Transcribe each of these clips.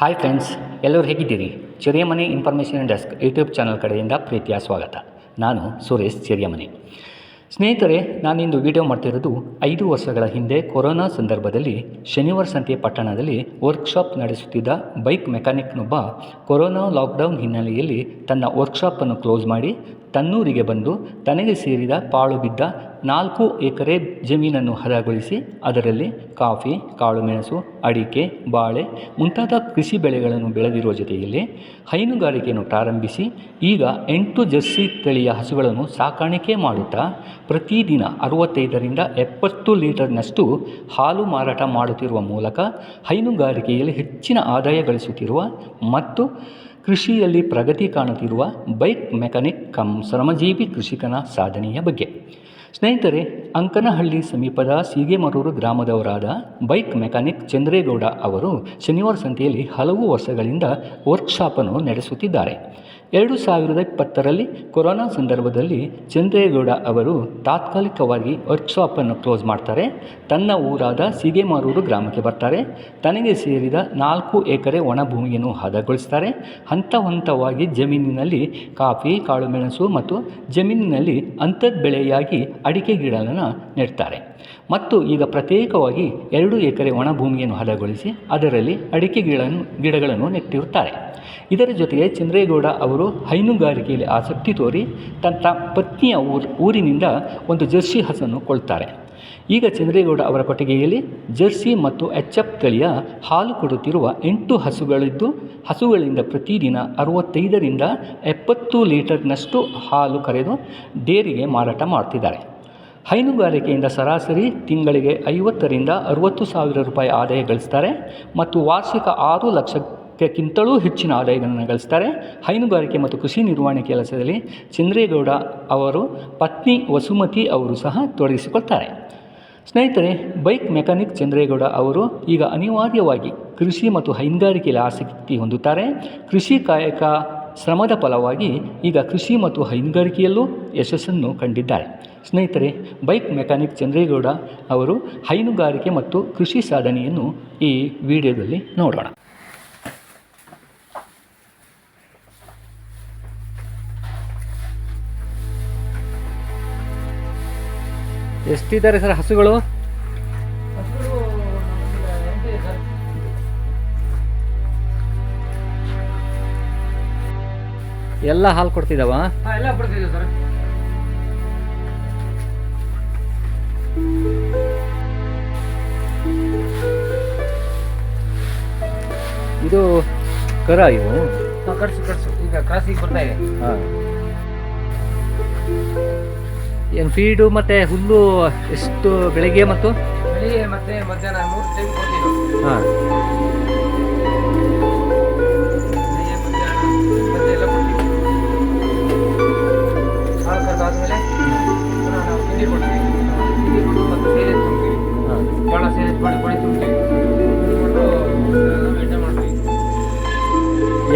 Hi friends, ಎಲ್ಲರೂ ಹೇಗಿದ್ದೀರಿ? ಚೆರಿಯಮನೆ information desk YouTube channel ಕಡೆಯಿಂದ ಪ್ರೀತಿಯ ಸ್ವಾಗತ. ನಾನು ಸುರೇಶ್ ಚೆರಿಯಮನೆ. ಸ್ನೇಹಿತರೆ, ನಾನಿಂದು ವಿಡಿಯೋ ಮಾಡ್ತಿರೋದು 5 ವರ್ಷಗಳ ಹಿಂದೆ ಕೊರೋನಾ ಸಂದರ್ಭದಲ್ಲಿ ಶನಿವಾರ ಸಂತೆ ಪಟ್ಟಣದಲ್ಲಿ ವರ್ಕ್ಶಾಪ್ ನಡೆಸುತ್ತಿದ್ದ ಬೈಕ್ ಮೆಕ್ಯಾನಿಕ್ನೊಬ್ಬ ಕೊರೋನಾ ಲಾಕ್ಡೌನ್ ಹಿನ್ನೆಲೆಯಲ್ಲಿ ತನ್ನ ವರ್ಕ್ಶಾಪನ್ನು ಕ್ಲೋಸ್ ಮಾಡಿ ತನ್ನೂರಿಗೆ ಬಂದು ತನಗೆ ಸೇರಿದ ಪಾಳು ಬಿದ್ದ 4 ಎಕರೆ ಜಮೀನನ್ನು ಹದಗೊಳಿಸಿ ಅದರಲ್ಲಿ ಕಾಫಿ, ಕಾಳುಮೆಣಸು, ಅಡಿಕೆ, ಬಾಳೆ ಮುಂತಾದ ಕೃಷಿ ಬೆಳೆಗಳನ್ನು ಬೆಳೆದಿರುವ ಜೊತೆಯಲ್ಲಿ ಹೈನುಗಾರಿಕೆಯನ್ನು ಪ್ರಾರಂಭಿಸಿ ಈಗ 8 ಜರ್ಸಿ ತಳಿಯ ಹಸುಗಳನ್ನು ಸಾಕಾಣಿಕೆ ಮಾಡುತ್ತಾ ಪ್ರತಿದಿನ 65ರಿಂದ 70 ಲೀಟರ್ನಷ್ಟು ಹಾಲು ಮಾರಾಟ ಮಾಡುತ್ತಿರುವ ಮೂಲಕ ಹೈನುಗಾರಿಕೆಯಲ್ಲಿ ಹೆಚ್ಚಿನ ಆದಾಯ ಗಳಿಸುತ್ತಿರುವ ಮತ್ತು ಕೃಷಿಯಲ್ಲಿ ಪ್ರಗತಿ ಕಾಣುತ್ತಿರುವ ಬೈಕ್ ಮೆಕ್ಯಾನಿಕ್ ಕಮ್ ಶ್ರಮಜೀವಿ ಕೃಷಿಕನ ಸಾಧನೆಯ ಬಗ್ಗೆ. ಸ್ನೇಹಿತರೆ, ಅಂಕನಹಳ್ಳಿ ಸಮೀಪದ ಸೀಗೆಮರೂರು ಗ್ರಾಮದವರಾದ ಬೈಕ್ ಮೆಕ್ಯಾನಿಕ್ ಚಂದ್ರೇಗೌಡ ಅವರು ಶನಿವಾರ ಸಂತೆಯಲ್ಲಿ ಹಲವು ವರ್ಷಗಳಿಂದ ವರ್ಕ್ಶಾಪನ್ನು ನಡೆಸುತ್ತಿದ್ದಾರೆ. 2020ರಲ್ಲಿ ಕೊರೋನಾ ಸಂದರ್ಭದಲ್ಲಿ ಚಂದ್ರೇಗೌಡ ಅವರು ತಾತ್ಕಾಲಿಕವಾಗಿ ವರ್ಕ್ಶಾಪನ್ನು ಕ್ಲೋಸ್ ಮಾಡ್ತಾರೆ. ತನ್ನ ಊರಾದ ಸೀಗೆಮರೂರು ಗ್ರಾಮಕ್ಕೆ ಬರ್ತಾರೆ. ತನಗೆ ಸೇರಿದ 4 ಎಕರೆ ಒಣಭೂಮಿಯನ್ನು ಹದಗೊಳಿಸ್ತಾರೆ. ಹಂತವಾಗಿ ಜಮೀನಿನಲ್ಲಿ ಕಾಫಿ, ಕಾಳುಮೆಣಸು ಮತ್ತು ಜಮೀನಿನಲ್ಲಿ ಅಂತರ್ ಬೆಳೆಯಾಗಿ ಅಡಿಕೆ ಗಿಡಗಳನ್ನು ನೆಡ್ತಾರೆ ಮತ್ತು ಈಗ ಪ್ರತ್ಯೇಕವಾಗಿ 2 ಎಕರೆ ಒಣಭೂಮಿಯನ್ನು ಹದಗೊಳಿಸಿ ಅದರಲ್ಲಿ ಅಡಿಕೆ ಗಿಡಗಳನ್ನು ನೆಟ್ಟಿರುತ್ತಾರೆ. ಇದರ ಜೊತೆಗೆ ಚಂದ್ರೇಗೌಡ ಅವರು ಹೈನುಗಾರಿಕೆಯಲ್ಲಿ ಆಸಕ್ತಿ ತೋರಿ ತನ್ನ ಪತ್ನಿಯ ಊರಿನಿಂದ ಒಂದು ಜರ್ಸಿ ಹಸನ್ನು ಕೊಳ್ತಾರೆ. ಈಗ ಚಂದ್ರೇಗೌಡ ಅವರ ಕೊಟ್ಟಿಗೆಯಲ್ಲಿ ಜರ್ಸಿ ಮತ್ತು HF ತಳಿಯ ಹಾಲು ಕೊಡುತ್ತಿರುವ 8 ಹಸುಗಳಿದ್ದು ಹಸುಗಳಿಂದ ಪ್ರತಿದಿನ 65ರಿಂದ 70 ಲೀಟರ್ನಷ್ಟು ಹಾಲು ಕರೆದು ಡೇರಿಗೆ ಮಾರಾಟ ಮಾಡ್ತಿದ್ದಾರೆ. ಹೈನುಗಾರಿಕೆಯಿಂದ ಸರಾಸರಿ ತಿಂಗಳಿಗೆ 50ರಿಂದ 60 ಸಾವಿರ ರೂಪಾಯಿ ಆದಾಯ ಗಳಿಸ್ತಾರೆ ಮತ್ತು ವಾರ್ಷಿಕ 6 ಲಕ್ಷಕ್ಕಿಂತಲೂ ಹೆಚ್ಚಿನ ಆದಾಯಗಳನ್ನು ಗಳಿಸ್ತಾರೆ. ಹೈನುಗಾರಿಕೆ ಮತ್ತು ಕೃಷಿ ನಿರ್ವಹಣೆ ಕೆಲಸದಲ್ಲಿ ಚಂದ್ರೇಗೌಡ ಅವರು ಪತ್ನಿ ವಸುಮತಿ ಅವರು ಸಹ ತೊಡಗಿಸಿಕೊಳ್ತಾರೆ. ಸ್ನೇಹಿತರೆ, ಬೈಕ್ ಮೆಕ್ಯಾನಿಕ್ ಚಂದ್ರೇಗೌಡ ಅವರು ಈಗ ಅನಿವಾರ್ಯವಾಗಿ ಕೃಷಿ ಮತ್ತು ಹೈನುಗಾರಿಕೆಯಲ್ಲಿ ಆಸಕ್ತಿ ಹೊಂದುತ್ತಾರೆ. ಕೃಷಿ ಕಾಯಕ ಶ್ರಮದ ಫಲವಾಗಿ ಈಗ ಕೃಷಿ ಮತ್ತು ಹೈನುಗಾರಿಕೆಯಲ್ಲೂ ಯಶಸ್ಸನ್ನು ಕಂಡಿದ್ದಾರೆ. ಸ್ನೇಹಿತರೆ, ಬೈಕ್ ಮೆಕ್ಯಾನಿಕ್ ಚಂದ್ರೇಗೌಡ ಅವರು ಹೈನುಗಾರಿಕೆ ಮತ್ತು ಕೃಷಿ ಸಾಧನೆಯನ್ನು ಈ ವಿಡಿಯೋದಲ್ಲಿ ನೋಡೋಣ. ಎಷ್ಟಿದ್ದಾರೆ ಸರ್ ಹಸುಗಳು? ಎಲ್ಲ ಹಾಲು ಕೊಡ್ತಿದ್ದಾವ? ಎಲ್ಲ ಕೊಡ್ತಿದ್ದೀವಿ ಸರ್. ಇದು ಕರ ಇವು? ಕಟ್ಸು ಈಗ ಕ್ರಾಸಿಗೆ ಬರ್ತಾ ಇದೆ. ಹಾಂ. ಏನು ಫೀಡು ಮತ್ತು ಹುಲ್ಲು ಎಷ್ಟು ಬೆಳಿಗ್ಗೆ ಮತ್ತು ಬೆಳಿಗ್ಗೆ ಮತ್ತೆ ಮಧ್ಯಾಹ್ನ 3 ಟೈಮ್ ಕೊಡ್ತೀವಿ. ಹಾಂ. ಬೆಳಿಗ್ಗೆ ಮಧ್ಯಾಹ್ನ ಎಲ್ಲ ಕೊಡ್ತೀವಿ. ಹಾಲು ಕರೆದಾದ್ಮೇಲೆ ನಾವು ತಿಂಡಿ ಕೊಡ್ತೀವಿ. ತಿಂಡಿ ಕೊಟ್ಟು ಮತ್ತೆ ಸೇರೆ ತುಂಬ್ತೀವಿ. ಹಾಂ. ಜೋಳ ಸೇರೆ ಮಾಡಿ ತುಂಬ್ತೀವಿ. ತುಂಬಿಟ್ಟು ಐಟಮ್ ಮಾಡ್ತೀವಿ.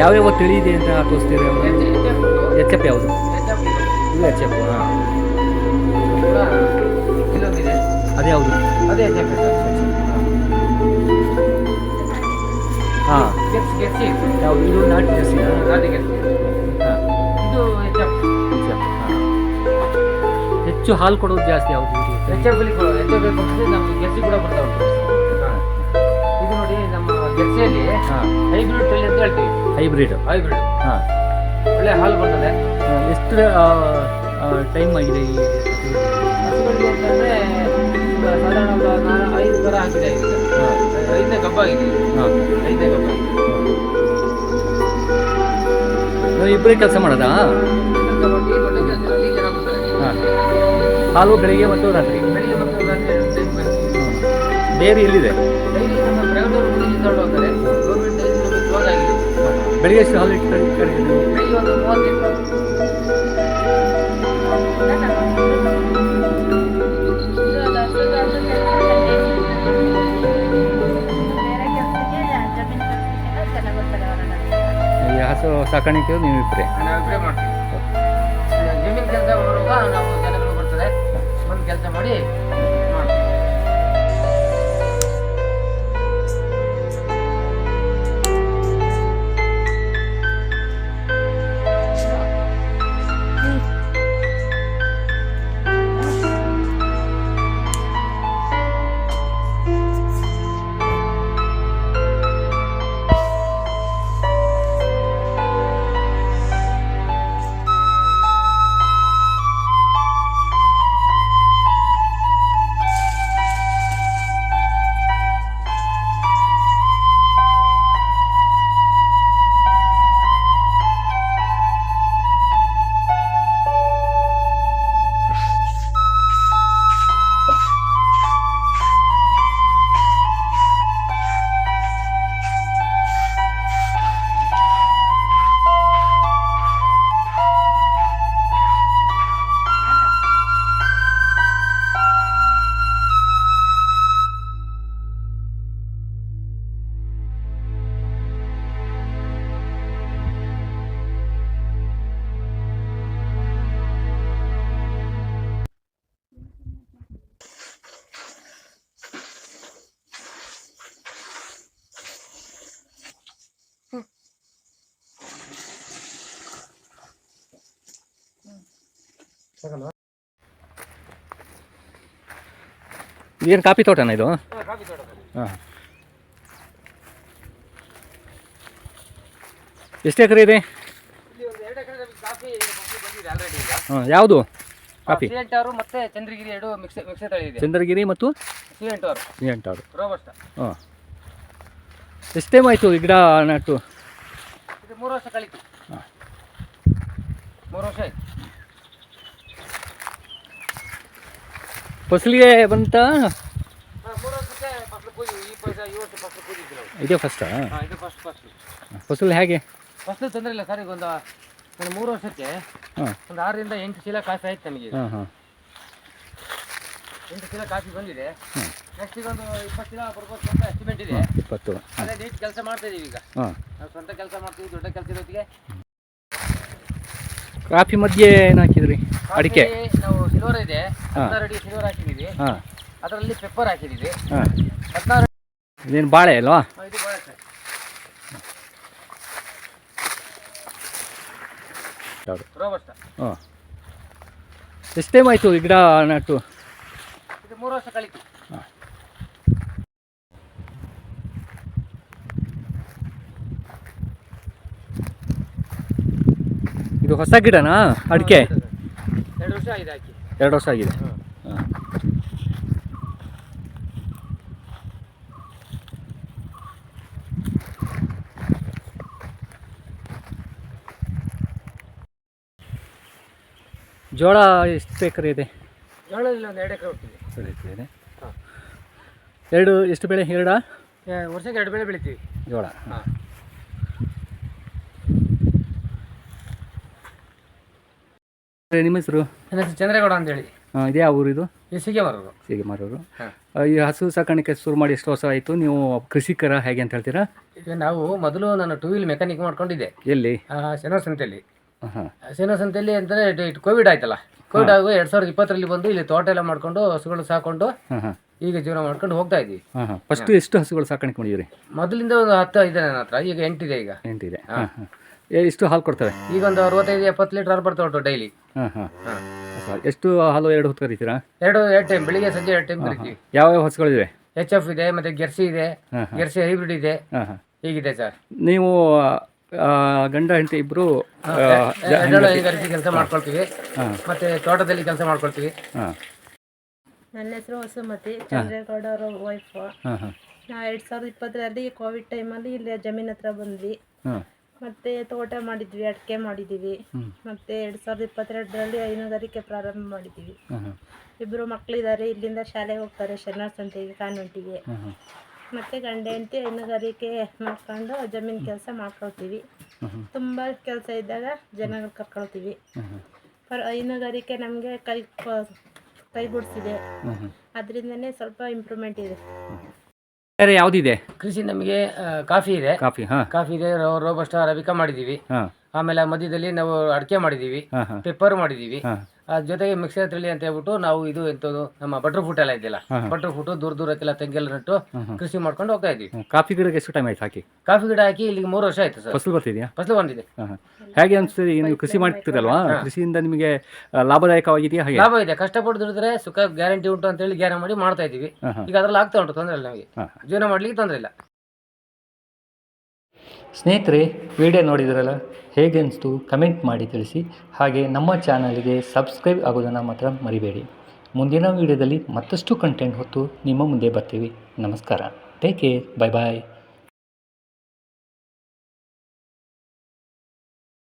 ಯಾವ್ಯಾವ ತಳಿ ಇದೆ ಅಂತ ತೋರಿಸ್ತೀರಿ? HF ಯಾವುದು? ಇದು HF. ಹಾಂ. ಇಲ್ಲೊಂದಿದೆ, ಅದು ಯಾವುದು? ಅದೇ HF. ಹಾಂ. ಗೆರ್ಸಿ ಯಾವುದು? ಇದು ನಾಟಿ ಜರ್ಸಿ? ನಾಟಿ ಗೆರ್ಸಿ. ಹಾಂ. ಇದು HF. ಹಾಂ. ಹೆಚ್ಚು ಹಾಲು ಕೊಡೋದು ಜಾಸ್ತಿ ಯಾವುದು? HF ಕೊಡ್ತಿದ್ರೆ ನಮ್ಗೆ ಗೆರ್ಸಿ ಕೂಡ ಬರ್ತಾ ಉಂಟು. ಹಾಂ. ಇದು ನೋಡಿ, ನಮ್ಮ ಗೆರ್ಸಿಯಲ್ಲಿ ಹೈಬ್ರಿಡ್ ತಳಿ ಅಂತ ಹೇಳ್ತೀವಿ. ಹೈಬ್ರಿಡ್. ಹಾಂ. ಒಳ್ಳೆ ಹಾಲು ಬರ್ತದೆ. ಎಷ್ಟು ಟೈಮ್ ಆಗಿದೆ ಈ ಹಸುಗಳಿಗೆ ಅಂತಂದರೆ ಸಾಧಾರಣ 5 ಕರ ಹಾಕಿದೆ. 5ನೇ ಗಬ್ಬ ಆಗಿದೆ. ಹಾಂ. 5ನೇ ಗಬ್ಬ ಆಗಿದೆ. ನಾವು ಇಬ್ಬರೇ ಕೆಲಸ ಮಾಡೋದಾ? ಹಾಂ. ಹಾಲು ಬೆಳಿಗ್ಗೆ ಮತ್ತು ರಾತ್ರಿ? ಬೆಳಿಗ್ಗೆ ಮತ್ತು ರಾತ್ರಿ ಡೈರಿ ಎಲ್ಲಿದೆ? ಡೈರಿ ನಮ್ಮ ಪ್ರೈವೇಟ್ ಹುಡುಗಿ ತಗೊಂಡು ಹೋಗ್ತಾರೆ. ಗೌರ್ಮೆಂಟ್ ಡೈರಿ ಕ್ಲೋಸ್ ಆಗಿದೆ. ಬೆಳಿಗ್ಗೆ ಎಷ್ಟು ಹಾಲು ಇಟ್ಟು ಬೆಳಿಗ್ಗೆ ಒಂದು 30 ಲೀಟರ್. ಹಸು ಸಾಕಾಣಿಕೆ ನೀವು ಇಬ್ಬರೇ? ನಾವಿಬ್ಬರೇ ಮಾಡ್ತೀವಿ. ಜಮೀನು ಕೆಲಸ ಮಾಡುವಾಗ ನಾವು ಜನಗಳು ಬರ್ತದೆ, ಬಂದು ಕೆಲಸ ಮಾಡಿ ಮಾಡ್ತೀವಿ. ಏನು ಕಾಫಿ ತೋಟನಾ ಇದು? ಕಾಫಿ ತೋಟ ಹಾಂ. ಎಷ್ಟು ಎಕರೆ ಇದೆ? ಇಲ್ಲಿ ಒಂದು 2 ಎಕರೆ ಕಾಫಿ ಬಂದಿದೆ ಆಲ್ರೆಡಿ ಈಗ. ಹಾಂ, ಯಾವುದು ಕಾಫಿ? ಸಿಎಂಟಾರು ಮತ್ತೆ ಚಂದ್ರಗಿರಿ ಎರಡು ಮಿಕ್ಸ್ ತಳಿ ಇದೆ. ಚಂದ್ರಗಿರಿ ಮತ್ತು ಸಿಎಂಟಾರು ಎಂಟಾರು. ರೋಬಸ್ಟ. ಹಾಂ. ಎಷ್ಟು ಟೈಮ್ ಆಯಿತು ಈ ಗಿಡ ನಟ್ಟು? ಇದು 3 ವರ್ಷ ಕಳೀತು. ಹಾಂ. 3 ವರ್ಷ ಆಯ್ತು. ಫಸಲಿಗೆ ಬಂತ? 3 ವರ್ಷಕ್ಕೆ ಫಸಲು ಪೂಜೆ. ಈ ವರ್ಷ ಫಸಲು ಪೂಜಿದ್ದು ನಾವು. ಇದೇ ಫಸ್ಟಾ? ಹಾಂ, ಇದು ಫಸ್ಟ್. ಫಸಲು ಹೇಗೆ? ಫಸಲು ತೊಂದರೆ ಇಲ್ಲ ಸರ್. ಈಗ ಒಂದು 3 ವರ್ಷಕ್ಕೆ ಹಾಂ. ಒಂದು 6 ರಿಂದ 8 ಚೀಲ ಕಾಫಿ ಆಯ್ತು ನಮಗೆ. ಹಾಂ ಹಾಂ. 8 ಚೀಲ ಕಾಫಿ ಬಂದಿದೆ. ನೆಕ್ಸ್ಟ್ ಈಗ ಒಂದು 20 ಚೀಲ ಬರ್ಬೋದು ಅಂತ ಎಸ್ಟಿಮೇಟ್ ಇದೆ. 20. ಅದೇ ನೀಟ್ ಕೆಲಸ ಮಾಡ್ತಾ ಇದೀವಿ ಈಗ. ಹಾಂ. ನಾವು ಸ್ವಂತ ಕೆಲಸ ಮಾಡ್ತೀವಿ, ದೊಡ್ಡ ಕೆಲಸ ಇರೋತ್ತಿಗೆ. ಕಾಫಿ ಮಧ್ಯೆ ಏನು ಹಾಕಿದ್ರಿ? ಅಡಿಕೆ? ನಾವು ಸಿಲ್ವರ್ ಇದೆ, 16 ಅಡಿ ಸಿಲ್ವರ್ ಹಾಕಿದ್ದೀವಿ. ಹಾಂ. ಅದರಲ್ಲಿ ಪೆಪ್ಪರ್ ಹಾಕಿದ್ದೀವಿ. ಹಾಂ. 16. ಇದೇನು ಬಾಳೆ ಅಲ್ವಾ? ಇದು ಬಾಳೆ ಸರ್. ಹೌದು. ರೋಬಸ್ಟ. ಹಾಂ. ಎಷ್ಟು ಟೈಮ್ ಆಯಿತು ಈ ಗಿಡ ನಟ್ಟು? ಇದು 3 ವರ್ಷ ಕಳೀತು. ಹಾಂ. ಇದು ಹೊಸ ಗಿಡನಾ ಅಡಿಕೆ? 2 ವರ್ಷ ಆಗಿದೆ ಹಾಕಿ. 2 ವರ್ಷ ಆಗಿದೆ. ಹಾಂ. ಜೋಳ ಎಷ್ಟು ಎಕರೆ ಇದೆ? ಜೋಳದಲ್ಲಿ ಒಂದು 2 ಎಕರೆ ಹುಟ್ಟಿದೆ. 2 ಎಕರೆ ಇದೆ. ಹಾಂ. ಎಷ್ಟು ಬೆಳೆ? 2 ವರ್ಷಕ್ಕೆ 2 ಬೆಳೆ ಬೆಳಿತೀವಿ. ಜೋಳ. ಹಾಂ. ನಿಮ್ಮ ಹೆಸರು? ನನ್ನ ಹೆಸರು ಚಂದ್ರೇಗೌಡ ಅಂತೇಳಿ. ಹಾಂ. ಇದೇ ಯಾವ ಊರು ಇದು? ಈ ಸಿಗೆ ಮಾರೋದು. ಹೀಗೆ ಮಾರೋರು. ಹಾಂ. ಈ ಹಸು ಸಾಕಾಣಿಕೆ ಶುರು ಮಾಡಿ ಎಷ್ಟು ವರ್ಷ ಆಯಿತು? ನೀವು ಕೃಷಿಕರ ಹೇಗೆ ಅಂತ ಹೇಳ್ತೀರಾ? ಈಗ ನಾವು ಮೊದಲು ನಾನು 2 ವೀಲ್ ಮೆಕ್ಯಾನಿಕ್ ಮಾಡ್ಕೊಂಡಿದ್ದೆ. ಎಲ್ಲಿ? ಶನಿವಾರ ಸಂತೆಯಲ್ಲಿ. ಹಾಂ. ಶನಿವಾರ ಸಂತೆಯಲ್ಲಿ ಅಂದರೆ ಕೋವಿಡ್ ಆಯ್ತಲ್ಲ. ಕೋವಿಡ್ ಆಗುವ 2020ರಲ್ಲಿ ಬಂದು ಇಲ್ಲಿ ತೋಟ ಎಲ್ಲ ಮಾಡ್ಕೊಂಡು ಹಸುಗಳು ಸಾಕೊಂಡು ಹಾಂ ಹಾಂ. ಈಗ ಜೀವನ ಮಾಡ್ಕೊಂಡು ಹೋಗ್ತಾ ಇದ್ದೀವಿ. ಹಾಂ ಹಾಂ. ಫಸ್ಟು ಎಷ್ಟು ಹಸುಗಳು ಸಾಕಾಣಿಕೆ ಮಾಡಿದ್ರಿ? ಮೊದಲಿಂದ ಒಂದು 10 ಇದೆ ನನ್ನ ಹತ್ರ. ಈಗ 8 ಇದೆ ಈಗ. 8 ಇದೆ. ಹಾಂ ಹಾಂ. ಎಷ್ಟು ಹಾಲು ಕೊಡ್ತವೆ? ಈಗ ಒಂದು 65-70 ಲೀಟರ್ ಹಾಲು ಬರ್ತಾ ಉಂಟು ಡೈಲಿ. ಹಾಂ ಹಾಂ. ಹಾಂ. ಎಷ್ಟು ಹಾಲು? 2 ಹೊತ್ತು ಕರಿತೀರಾ? 2 ಟೈಮ್, ಬೆಳಿಗ್ಗೆ ಸಂಜೆ 2 ಟೈಮ್ ಕರಿತೀವಿ. ಯಾವ್ಯಾವ ಹಸುಗಳಿವೆ? HF ಇದೆ, ಮತ್ತೆ ಜೆರ್ಸಿ ಇದೆ, ಹಾಂ ಹಾಂ. ಜೆರ್ಸಿ ಹೈಬ್ರಿಡ್ ಇದೆ. ಹಾಂ ಹಾಂ. ಹೀಗಿದೆ ಸರ್. ನೀವು ಗಂಡ ಹೆಂಡತಿ ಇಬ್ಬರು ಹೈನುಗಾರಿಕೆ ಕೆಲಸ ಮಾಡ್ಕೊಳ್ತೀವಿ. ಹಾಂ. ಮತ್ತೆ ತೋಟದಲ್ಲಿ ಕೆಲಸ ಮಾಡ್ಕೊಳ್ತೀವಿ. ಹಾಂ. ನನ್ನ ಹೆಸರು ವಸುಮತಿ, ಚಂದ್ರೇಗೌಡ ಅವರ ವೈಫು. ಹಾಂ ಹಾಂ. ನಾವು 2020ರಲ್ಲಿ ಕೋವಿಡ್ ಟೈಮಲ್ಲಿ ಇಲ್ಲಿ ಜಮೀನ್ ಹತ್ರ ಬಂದ್ವಿ. ಹಾಂ. ಮತ್ತು ತೋಟ ಮಾಡಿದ್ವಿ, ಅಡಿಕೆ ಮಾಡಿದ್ದೀವಿ. ಮತ್ತು 2022ರಲ್ಲಿ ಹೈನುಗಾರಿಕೆ ಪ್ರಾರಂಭ ಮಾಡಿದ್ದೀವಿ. ಹಾಂ ಹಾಂ. 2 ಮಕ್ಕಳಿದ್ದಾರೆ, ಇಲ್ಲಿಂದ ಶಾಲೆಗೆ ಹೋಗ್ತಾರೆ, ಶನಿವಾರ ಸಂತೆಗೆ, ಕಾನ್ವೆಂಟಿಗೆ. ಹಾಂ ಹಾಂ. ಮತ್ತು ಗಂಡ ಹೆಂಡತಿ ಹೈನುಗಾರಿಕೆ ಮಾಡ್ಕೊಂಡು ಜಮೀನು ಕೆಲಸ ಮಾಡ್ಕೊಳ್ತೀವಿ. ತುಂಬ ಕೆಲಸ ಇದ್ದಾಗ ಜನಗಳು ಕರ್ಕೊಳ್ತೀವಿ. ಹೈನುಗಾರಿಕೆ ನಮಗೆ ಕೈ ಬಿಡಿಸಿದೆ. ಅದರಿಂದನೇ ಸ್ವಲ್ಪ ಇಂಪ್ರೂವ್ಮೆಂಟ್ ಇದೆ. ಬೇರೆ ಯಾವುದಿದೆ? ಕೃಷಿ ನಮಗೆ ಕಾಫಿ ಇದೆ. ಕಾಫಿ. ಹಾಂ. ಕಾಫಿ ಇದೆ, ರೋಬಸ್ಟ ಅರೇಬಿಕಾ ಮಾಡಿದ್ದೀವಿ. ಹಾಂ. ಆಮೇಲೆ ಮಧ್ಯದಲ್ಲಿ ನಾವು ಅಡಿಕೆ ಮಾಡಿದ್ದೀವಿ, ಹಾಂ ಹಾಂ. ಪೆಪ್ಪರ್ ಮಾಡಿದ್ದೀವಿ. ಹಾಂ. ಜೊತೆಗೆ ಮಿಕ್ಸರ್ ತಳಿ ಅಂತ ಹೇಳ್ಬಿಟ್ಟು ನಾವು ಇದು ಎಂಥದ್ದು ನಮ್ಮ ಬಟರ್ ಫ್ರೂಟ್ ಎಲ್ಲ ಇದೆಯಲ್ಲ, ಬಟರ್ ಫ್ರೂಟ್ ದೂರಕ್ಕೆಲ್ಲ ತೆಂಗೆಲ್ಲ ನೆಟ್ಟು ಕೃಷಿ ಮಾಡ್ಕೊಂಡು ಹೋಗ್ತಾ ಇದ್ದೀವಿ. ಕಾಫಿ ಗಿಡಕ್ಕೆ ಎಷ್ಟು ಟೈಮ್ ಆಯ್ತು ಹಾಕಿ? ಕಾಫಿ ಗಿಡ ಹಾಕಿ ಇಲ್ಲಿಗೆ 3 ವರ್ಷ ಆಯ್ತು ಸರ್. ಫಸಲು ಬರ್ತಿದೆಯಾ? ಫಸಲು ಬಂದಿದೆ. ಹಾಂ ಹಾಂ. ಹೇಗೆ ಅನಿಸ್ತದೆ? ನೀವು ಕೃಷಿ ಮಾಡ್ತಿರಲ್ವಾ, ಕೃಷಿಯಿಂದ ನಿಮಗೆ ಲಾಭದಾಯಕವಾಗಿದೆಯಾ? ಹಾಗೆ ಲಾಭ ಇದೆ. ಕಷ್ಟಪಟ್ಟು ದುಡಿದ್ರೆ ಸುಖ ಗ್ಯಾರಂಟಿ ಉಂಟು ಅಂತ ಹೇಳಿ ಗ್ಯಾರಂಟಿ ಮಾಡಿ ಮಾಡ್ತಾ ಇದ್ದೀವಿ. ಈಗ ಅದ್ರಲ್ಲಿ ಆಗ್ತಾ ಉಂಟು, ತೊಂದರೆ ಇಲ್ಲ ನಮಗೆ, ಜೀವನ ಮಾಡ್ಲಿಕ್ಕೆ ತೊಂದರೆ ಇಲ್ಲ. ಸ್ನೇಹಿತರೆ, ವಿಡಿಯೋ ನೋಡಿದ್ರಲ್ಲ, ಹೇಗೆ ಅನಿಸ್ತು ಕಮೆಂಟ್ ಮಾಡಿ ತಿಳಿಸಿ. ಹಾಗೆ ನಮ್ಮ ಚಾನಲ್ಗೆ ಸಬ್ಸ್ಕ್ರೈಬ್ ಆಗೋದನ್ನು ಮಾತ್ರ ಮರಿಬೇಡಿ. ಮುಂದಿನ ವಿಡಿಯೋದಲ್ಲಿ ಮತ್ತಷ್ಟು ಕಂಟೆಂಟ್ ಹೊತ್ತು ನಿಮ್ಮ ಮುಂದೆ ಬರ್ತೀವಿ. ನಮಸ್ಕಾರ. Take care. ಬಾಯ್ ಬಾಯ್.